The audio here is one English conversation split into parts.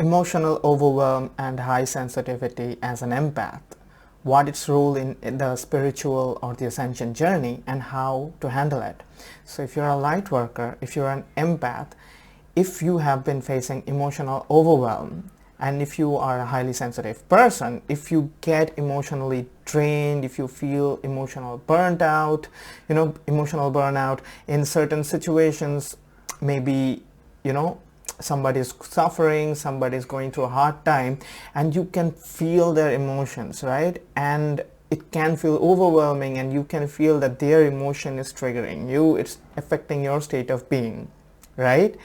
Emotional overwhelm and high sensitivity as an empath, what its role in the spiritual or the ascension journey, and how to handle it. So if you're a light worker, if you're an empath, if you have been facing emotional overwhelm, and if you are a highly sensitive person, if you get emotionally drained, if you feel emotional burnt out, emotional burnout in certain situations, maybe, somebody is suffering, somebody is going through a hard time, and you can feel their emotions, right? And it can feel overwhelming, and you can feel that their emotion is triggering you, it's affecting your state of being, right?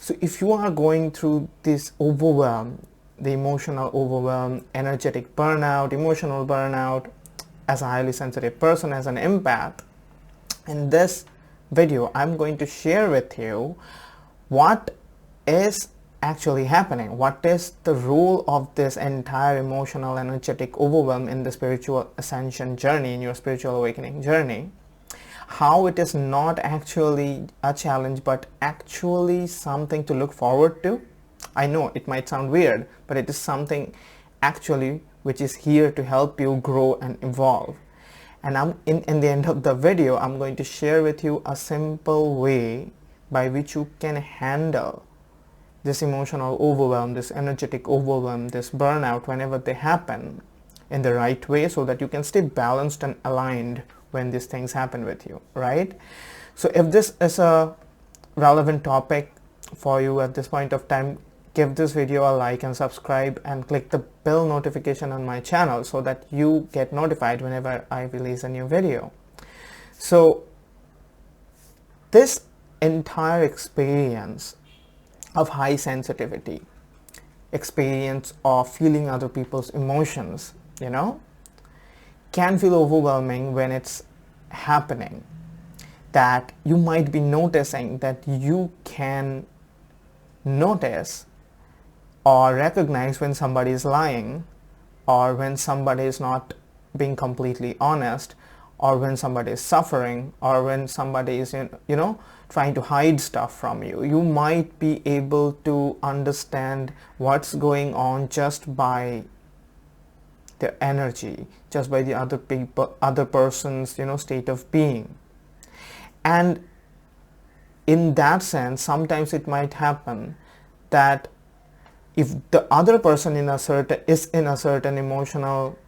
So if you are going through this overwhelm, the emotional overwhelm, energetic burnout, emotional burnout, as a highly sensitive person, as an empath, in this video I'm going to share with you what is actually happening, what is the role of this entire emotional energetic overwhelm in the spiritual ascension journey, in your spiritual awakening journey, how it is not actually a challenge but actually something to look forward to. I know it might sound weird, but it is something actually which is here to help you grow and evolve. And in the end of the video, I'm going to share with you a simple way by which you can handle this emotional overwhelm, this energetic overwhelm, this burnout whenever they happen, in the right way, so that you can stay balanced and aligned when these things happen with you, right? So if this is a relevant topic for you at this point of time, give this video a like and subscribe and click the bell notification on my channel so that you get notified whenever I release a new video. So this entire experience of high sensitivity, experience of feeling other people's emotions, can feel overwhelming when it's happening. That you might be noticing that you can notice or recognize when somebody is lying, or when somebody is not being completely honest, or when somebody is suffering, or when somebody is trying to hide stuff from you. You might be able to understand what's going on just by their energy, just by the other person's state of being. And in that sense, sometimes it might happen that if the other person is in a certain emotional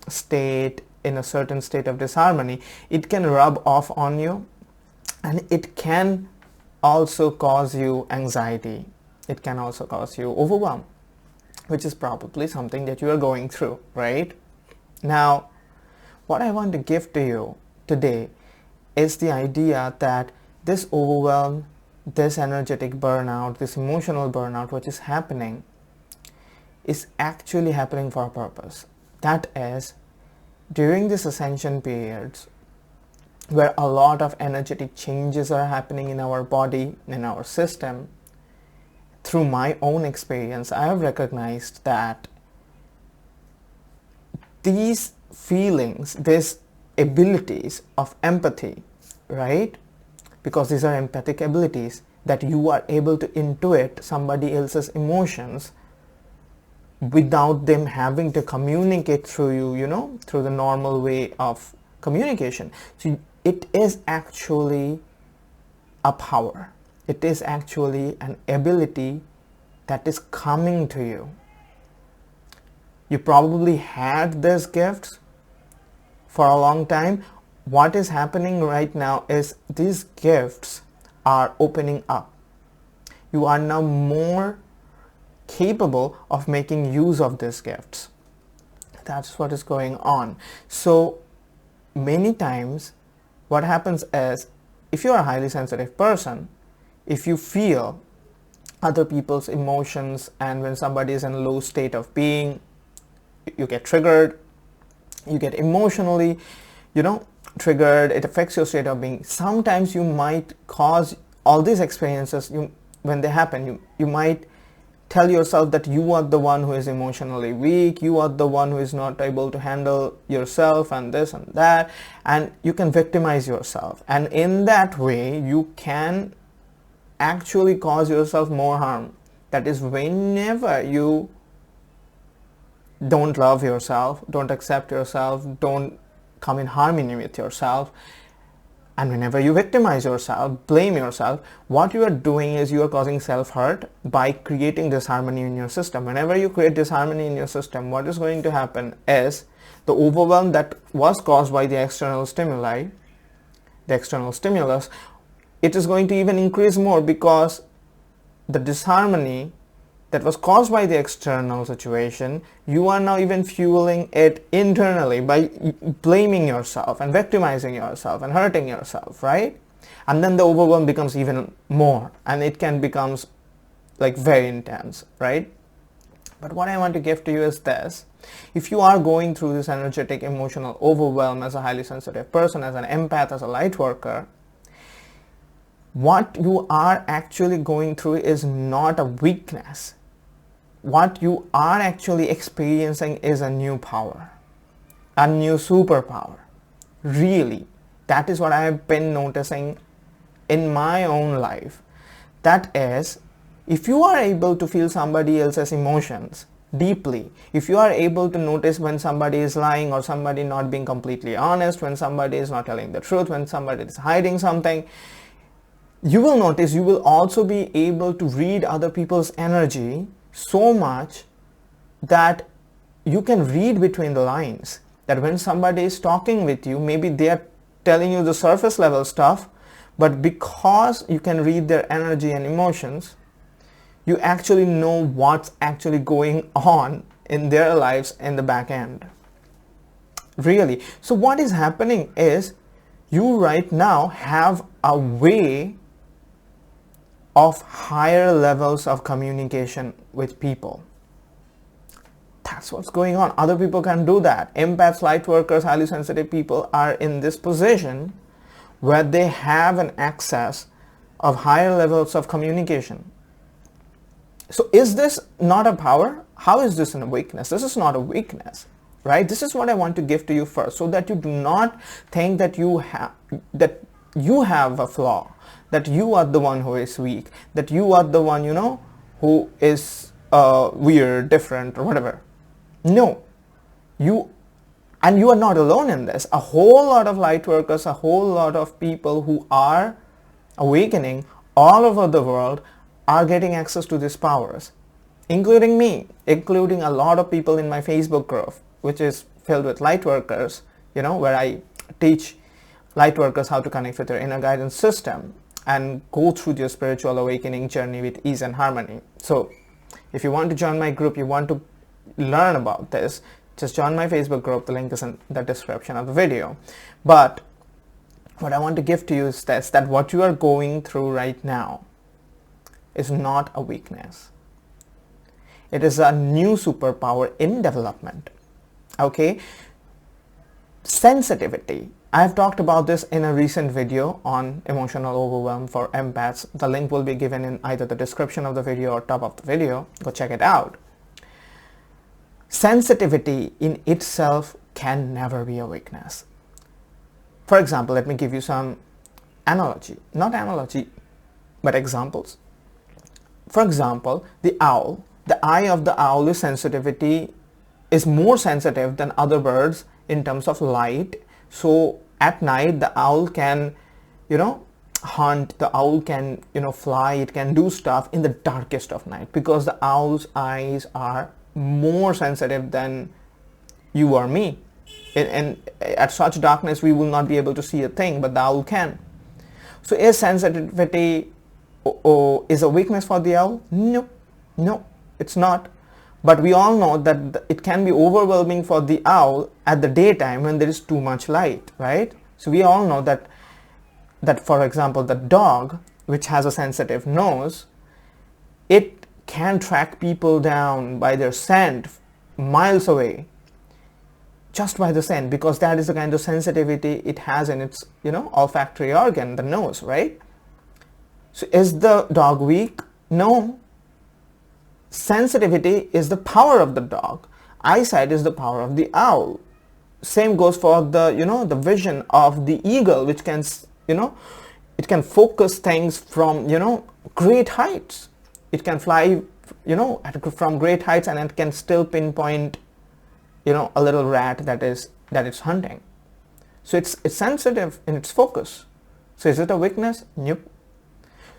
state, in a certain state of disharmony, it can rub off on you, and it can also cause you anxiety. It can also cause you overwhelm, which is probably something that you are going through, right? Now, what I want to give to you today is the idea that this overwhelm, this energetic burnout, this emotional burnout which is happening, is actually happening for a purpose. That is, during this ascension periods, where a lot of energetic changes are happening in our body, in our system, through my own experience, I have recognized that these feelings, these abilities of empathy, right? Because these are empathic abilities, that you are able to intuit somebody else's emotions without them having to communicate through you, through the normal way of communication. So it is actually a power. It is actually an ability that is coming to you. You probably had these gifts for a long time. What is happening right now is these gifts are opening up. You are now more capable of making use of these gifts. That's what is going on. So many times what happens is, if you are a highly sensitive person, if you feel other people's emotions, and when somebody is in a low state of being, you get triggered, you get emotionally triggered, it affects your state of being. Sometimes you might cause all these experiences, when they happen, you might tell yourself that you are the one who is emotionally weak, you are the one who is not able to handle yourself, and this and that, and you can victimize yourself, and in that way you can actually cause yourself more harm That is, whenever you don't love yourself, don't accept yourself, don't come in harmony with yourself, and whenever you victimize yourself, blame yourself, what you are doing is you are causing self-hurt by creating disharmony in your system. Whenever you create disharmony in your system, what is going to happen is the overwhelm that was caused by the external stimuli, the external stimulus, it is going to even increase more, because the disharmony that was caused by the external situation, you are now even fueling it internally by blaming yourself and victimizing yourself and hurting yourself, right? And then the overwhelm becomes even more, and it can becomes like very intense, right? But what I want to give to you is this: if you are going through this energetic emotional overwhelm as a highly sensitive person, as an empath, as a light worker, what you are actually going through is not a weakness. What you are actually experiencing is a new power, a new superpower. Really, that is what I have been noticing in my own life. That is, if you are able to feel somebody else's emotions deeply, if you are able to notice when somebody is lying or somebody not being completely honest, when somebody is not telling the truth, when somebody is hiding something, you will notice you will also be able to read other people's energy so much that you can read between the lines. That when somebody is talking with you, maybe they are telling you the surface level stuff, but because you can read their energy and emotions, you actually know what's actually going on in their lives in the back end. Really. So what is happening is you right now have a way of higher levels of communication with people. That's what's going on. Other people can do that. Empaths, light workers, highly sensitive people are in this position where they have an access of higher levels of communication. So is this not a power? How is this a weakness? This is not a weakness, right? This is what I want to give to you first, so that you do not think that you have a flaw, that you are the one who is weak, that you are the one, who is weird, different, or whatever. No, you are not alone in this. A whole lot of light workers, a whole lot of people who are awakening all over the world are getting access to these powers, including me, including a lot of people in my Facebook group, which is filled with light workers, where I teach light workers how to connect with their inner guidance system and go through their spiritual awakening journey with ease and harmony. So if you want to join my group, you want to learn about this, just join my Facebook group. The link is in the description of the video. But what I want to give to you is this, that what you are going through right now is not a weakness. It is a new superpower in development. Okay? Sensitivity. I have talked about this in a recent video on emotional overwhelm for empaths. The link will be given in either the description of the video or top of the video. Go check it out. Sensitivity in itself can never be a weakness. For example, let me give you some not analogy, but examples. For example, the owl. The eye of the owl is more sensitive than other birds in terms of light. So at night the owl can, hunt, the owl can, fly, it can do stuff in the darkest of night, because the owl's eyes are more sensitive than you or me. And at such darkness we will not be able to see a thing, but the owl can. So is sensitivity is a weakness for the owl? No, it's not. But we all know that it can be overwhelming for the owl at the daytime when there is too much light, right? So we all know that for example, the dog, which has a sensitive nose, it can track people down by their scent miles away, just by the scent, because that is the kind of sensitivity it has in its, olfactory organ, the nose, right? So is the dog weak? No. Sensitivity is the power of the dog. Eyesight is the power of the owl. Same goes for the, the vision of the eagle, which can, it can focus things from, great heights. It can fly from great heights, and it can still pinpoint, a little rat that it's hunting. So it's sensitive in its focus. So is it a weakness? Nope.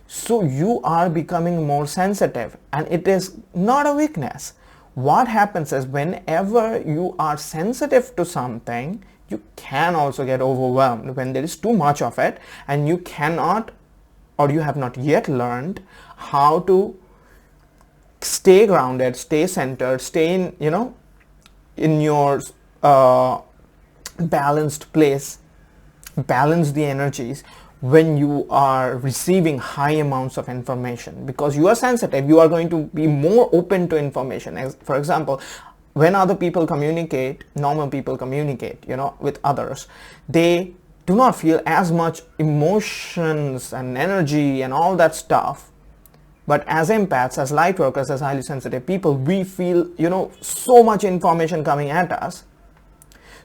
So you are becoming more sensitive, and it is not a weakness. What happens is, whenever you are sensitive to something, you can also get overwhelmed when there is too much of it, and you cannot, or you have not yet learned how to stay grounded, stay centered, stay in your balanced place, balance the energies when you are receiving high amounts of information. Because you are sensitive, you are going to be more open to information. As for example, when other people communicate, normal people communicate, with others, they do not feel as much emotions and energy and all that stuff. But as empaths, as light workers, as highly sensitive people, we feel, so much information coming at us.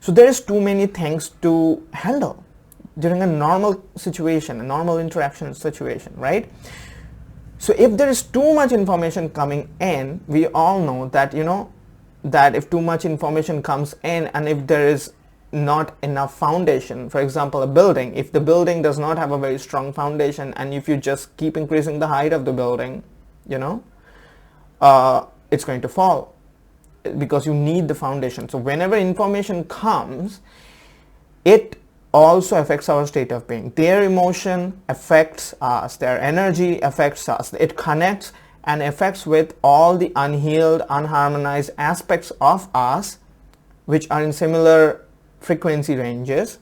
So there is too many things to handle during a normal situation, a normal interaction situation, right? So if there is too much information coming in, we all know that, that if too much information comes in, and if there is not enough foundation, for example, a building, if the building does not have a very strong foundation, and if you just keep increasing the height of the building, it's going to fall, because you need the foundation. So whenever information comes, it also affects our state of being. Their emotion affects us, their energy affects us. It connects and affects with all the unhealed, unharmonized aspects of us, which are in similar frequency ranges,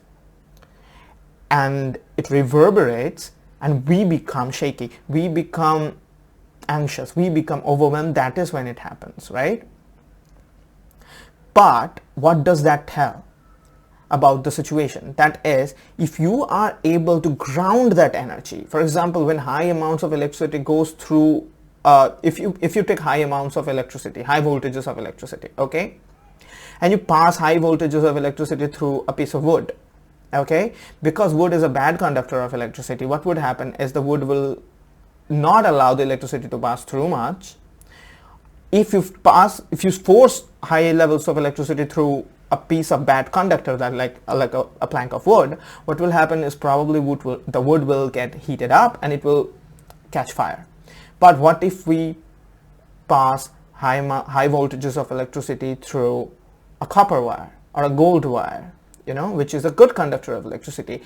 and it reverberates, and we become shaky, we become anxious, we become overwhelmed. That is when it happens, right? But what does that tell about the situation? That is, if you are able to ground that energy, for example, when high amounts of electricity goes through, if you take high amounts of electricity, high voltages of electricity, okay, and you pass high voltages of electricity through a piece of wood, okay, because wood is a bad conductor of electricity, what would happen is the wood will not allow the electricity to pass through much. If you force high levels of electricity through a piece of bad conductor, that like a plank of wood, what will happen is probably the wood will get heated up and it will catch fire. But what if we pass high voltages of electricity through a copper wire or a gold wire, which is a good conductor of electricity?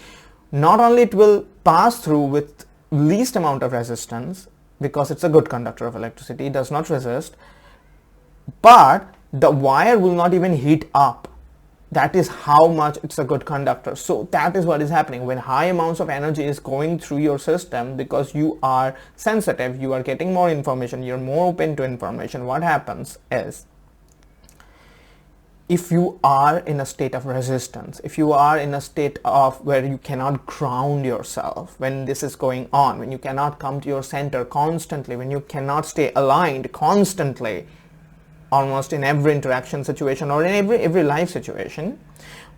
Not only it will pass through with least amount of resistance, because it's a good conductor of electricity, it does not resist, but the wire will not even heat up. That is how much it's a good conductor. So that is what is happening when high amounts of energy is going through your system, because you are sensitive, you are getting more information, you're more open to information. What happens is, if you are in a state of resistance, if you are in a state of where you cannot ground yourself, when this is going on, when you cannot come to your center constantly, when you cannot stay aligned constantly, almost in every interaction situation or in every life situation,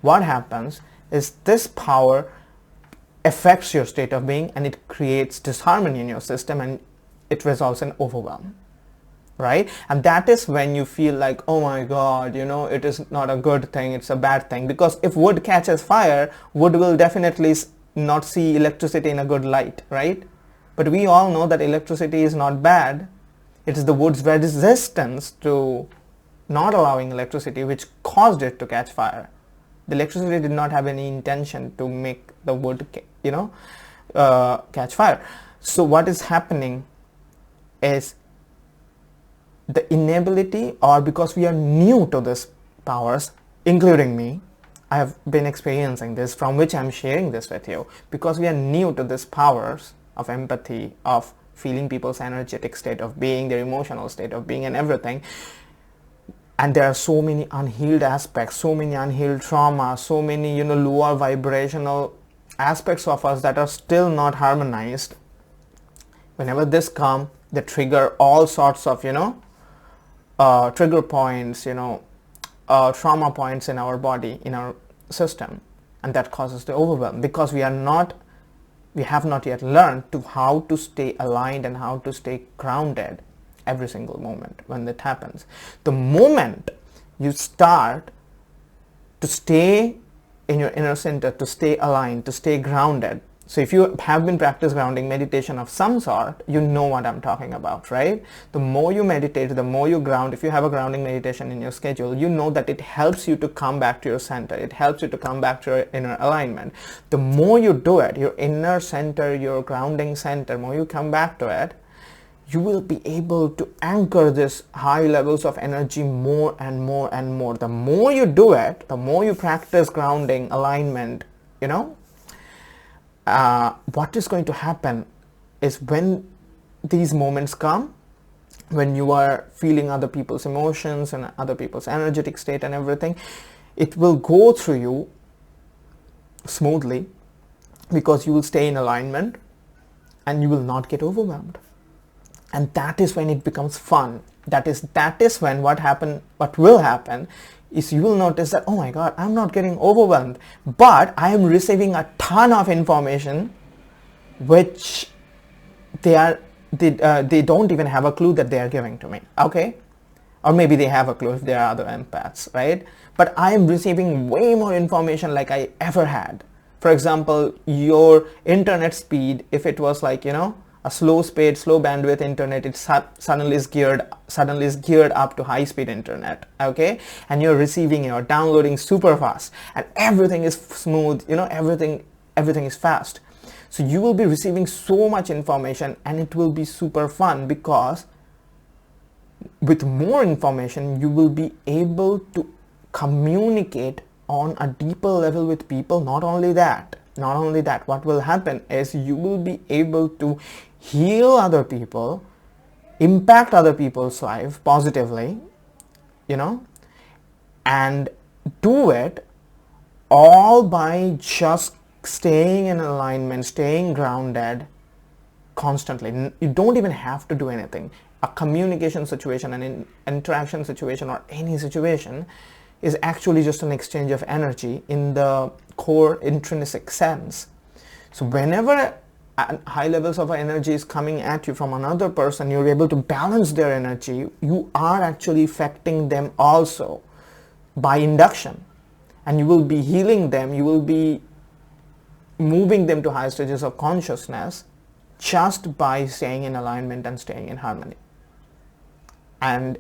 what happens is this power affects your state of being, and it creates disharmony in your system, and it results in overwhelm. Right? And that is when you feel like, oh my god, it is not a good thing, it's a bad thing. Because if wood catches fire, wood will definitely not see electricity in a good light, right? But we all know that electricity is not bad. It is the wood's resistance to not allowing electricity which caused it to catch fire. The electricity did not have any intention to make the wood, catch fire. So what is happening is, the inability, or because we are new to these powers, including me, I have been experiencing this, from which I am sharing this with you, because we are new to these powers of empathy, of feeling people's energetic state of being, their emotional state of being, and everything. And there are so many unhealed aspects, so many unhealed trauma, so many lower vibrational aspects of us that are still not harmonized. Whenever this comes, they trigger all sorts of trigger points, trauma points in our body, in our system, and that causes the overwhelm, because we have not yet learned how to stay aligned and how to stay grounded every single moment when that happens. The moment you start to stay in your inner center, to stay aligned, to stay grounded. So if you have been practice grounding meditation of some sort, you know what I'm talking about, right? The more you meditate, the more you ground. If you have a grounding meditation in your schedule, you know that it helps you to come back to your center. It helps you to come back to your inner alignment. The more you do it, your inner center, your grounding center, more you come back to it, you will be able to anchor this high levels of energy more and more and more. The more you do it, the more you practice grounding, alignment, you know, what is going to happen is when these moments come, when you are feeling other people's emotions and other people's energetic state and everything, it will go through you smoothly because you will stay in alignment and you will not get overwhelmed. And that is when it becomes fun. That is when what will happen is you will notice that, oh my God, I'm not getting overwhelmed, but I am receiving a ton of information which they don't even have a clue that they are giving to me, okay? Or maybe they have a clue if there are other empaths, right? But I am receiving way more information like I ever had. For example, your internet speed, if it was like, you know, a slow bandwidth internet, it suddenly is geared up to high speed internet, okay? And you're downloading super fast and everything is smooth, you know, everything is fast. So you will be receiving so much information and it will be super fun because with more information you will be able to communicate on a deeper level with people. Not only that, what will happen is you will be able to heal other people, impact other people's life positively, you know, and do it all by just staying in alignment, staying grounded constantly. You don't even have to do anything. A communication situation, an interaction situation, or any situation is actually just an exchange of energy in the core intrinsic sense. So whenever high levels of energy is coming at you from another person, you're able to balance their energy. You are actually affecting them also by induction, and you will be healing them. You will be moving them to higher stages of consciousness just by staying in alignment and staying in harmony. And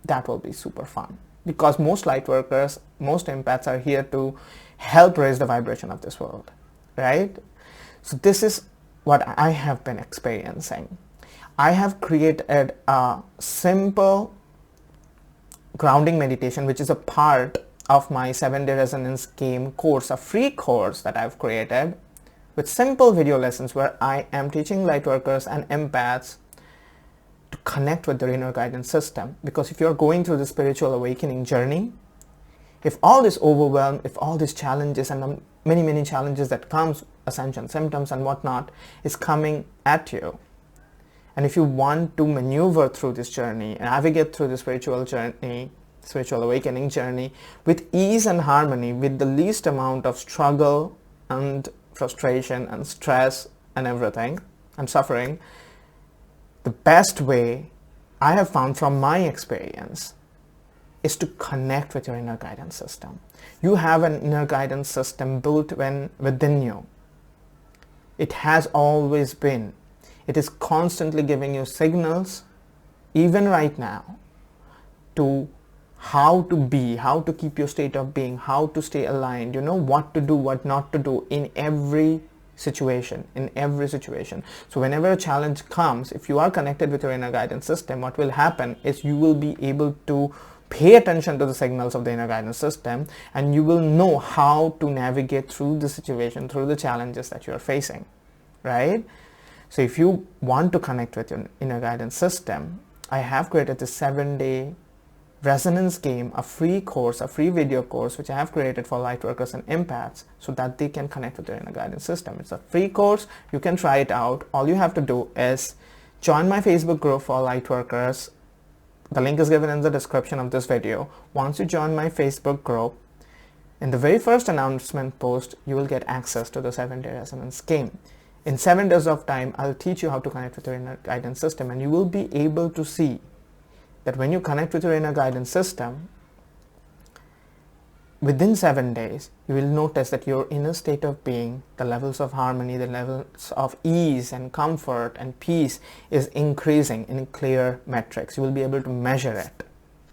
that will be super fun because most light workers, most empaths are here to help raise the vibration of this world, right? So this is what I have been experiencing. I have created a simple grounding meditation, which is a part of my 7-day resonance game course, a free course that I've created with simple video lessons where I am teaching lightworkers and empaths to connect with their inner guidance system. Because if you're going through the spiritual awakening journey, if all this overwhelm, if all these challenges and many challenges that comes, ascension symptoms and whatnot, is coming at you, and if you want to maneuver through this journey, navigate through the spiritual journey, spiritual awakening journey with ease and harmony, with the least amount of struggle and frustration and stress and everything and suffering, the best way I have found from my experience is to connect with your inner guidance system. You have an inner guidance system built within you. It has always been. It is constantly giving you signals, even right now, to how to be, how to keep your state of being, how to stay aligned, you know, what to do, what not to do in every situation. So whenever a challenge comes, if you are connected with your inner guidance system, what will happen is you will be able to pay attention to the signals of the inner guidance system, and you will know how to navigate through the situation, through the challenges that you are facing, right? So if you want to connect with your inner guidance system, I have created this 7-day resonance game, a free course, a free video course, which I have created for lightworkers and empaths so that they can connect with their inner guidance system. It's a free course. You can try it out. All you have to do is join my Facebook group for lightworkers. The link is given in the description of this video. Once you join my Facebook group, in the very first announcement post, you will get access to the 7-day resonance game. In 7 days of time, I'll teach you how to connect with your inner guidance system, and you will be able to see that when you connect with your inner guidance system, within 7 days, you will notice that your inner state of being, the levels of harmony, the levels of ease and comfort and peace is increasing in clear metrics. You will be able to measure it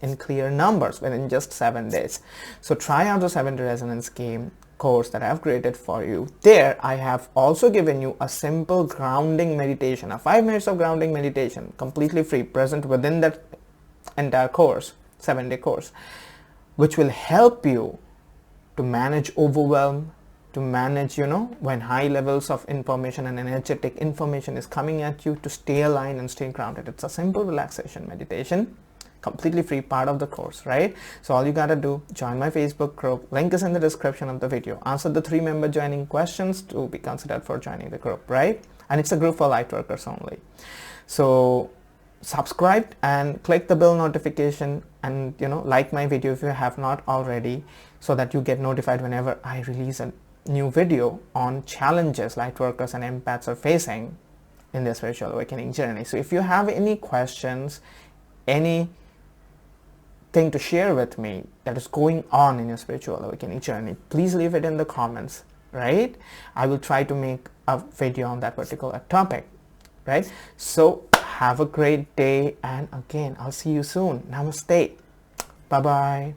in clear numbers within just 7 days. So try out the 7-day resonance game course that I have created for you. There I have also given you a simple grounding meditation, a 5 minutes of grounding meditation, completely free, present within that entire course, 7-day course, which will help you to manage overwhelm, to manage, when high levels of information and energetic information is coming at you, to stay aligned and stay grounded. It's a simple relaxation meditation, completely free, part of the course, right? So all you gotta do, join my Facebook group. Link is in the description of the video. Answer the 3 member joining questions to be considered for joining the group, right? And it's a group for light workers only. So subscribe and click the bell notification, and like my video if you have not already, so that you get notified whenever I release a new video on challenges light workers and empaths are facing in their spiritual awakening journey. So if you have any questions, anything to share with me that is going on in your spiritual awakening journey, please leave it in the comments, right? I will try to make a video on that particular topic, right? So have a great day, and again, I'll see you soon. Namaste. Bye bye.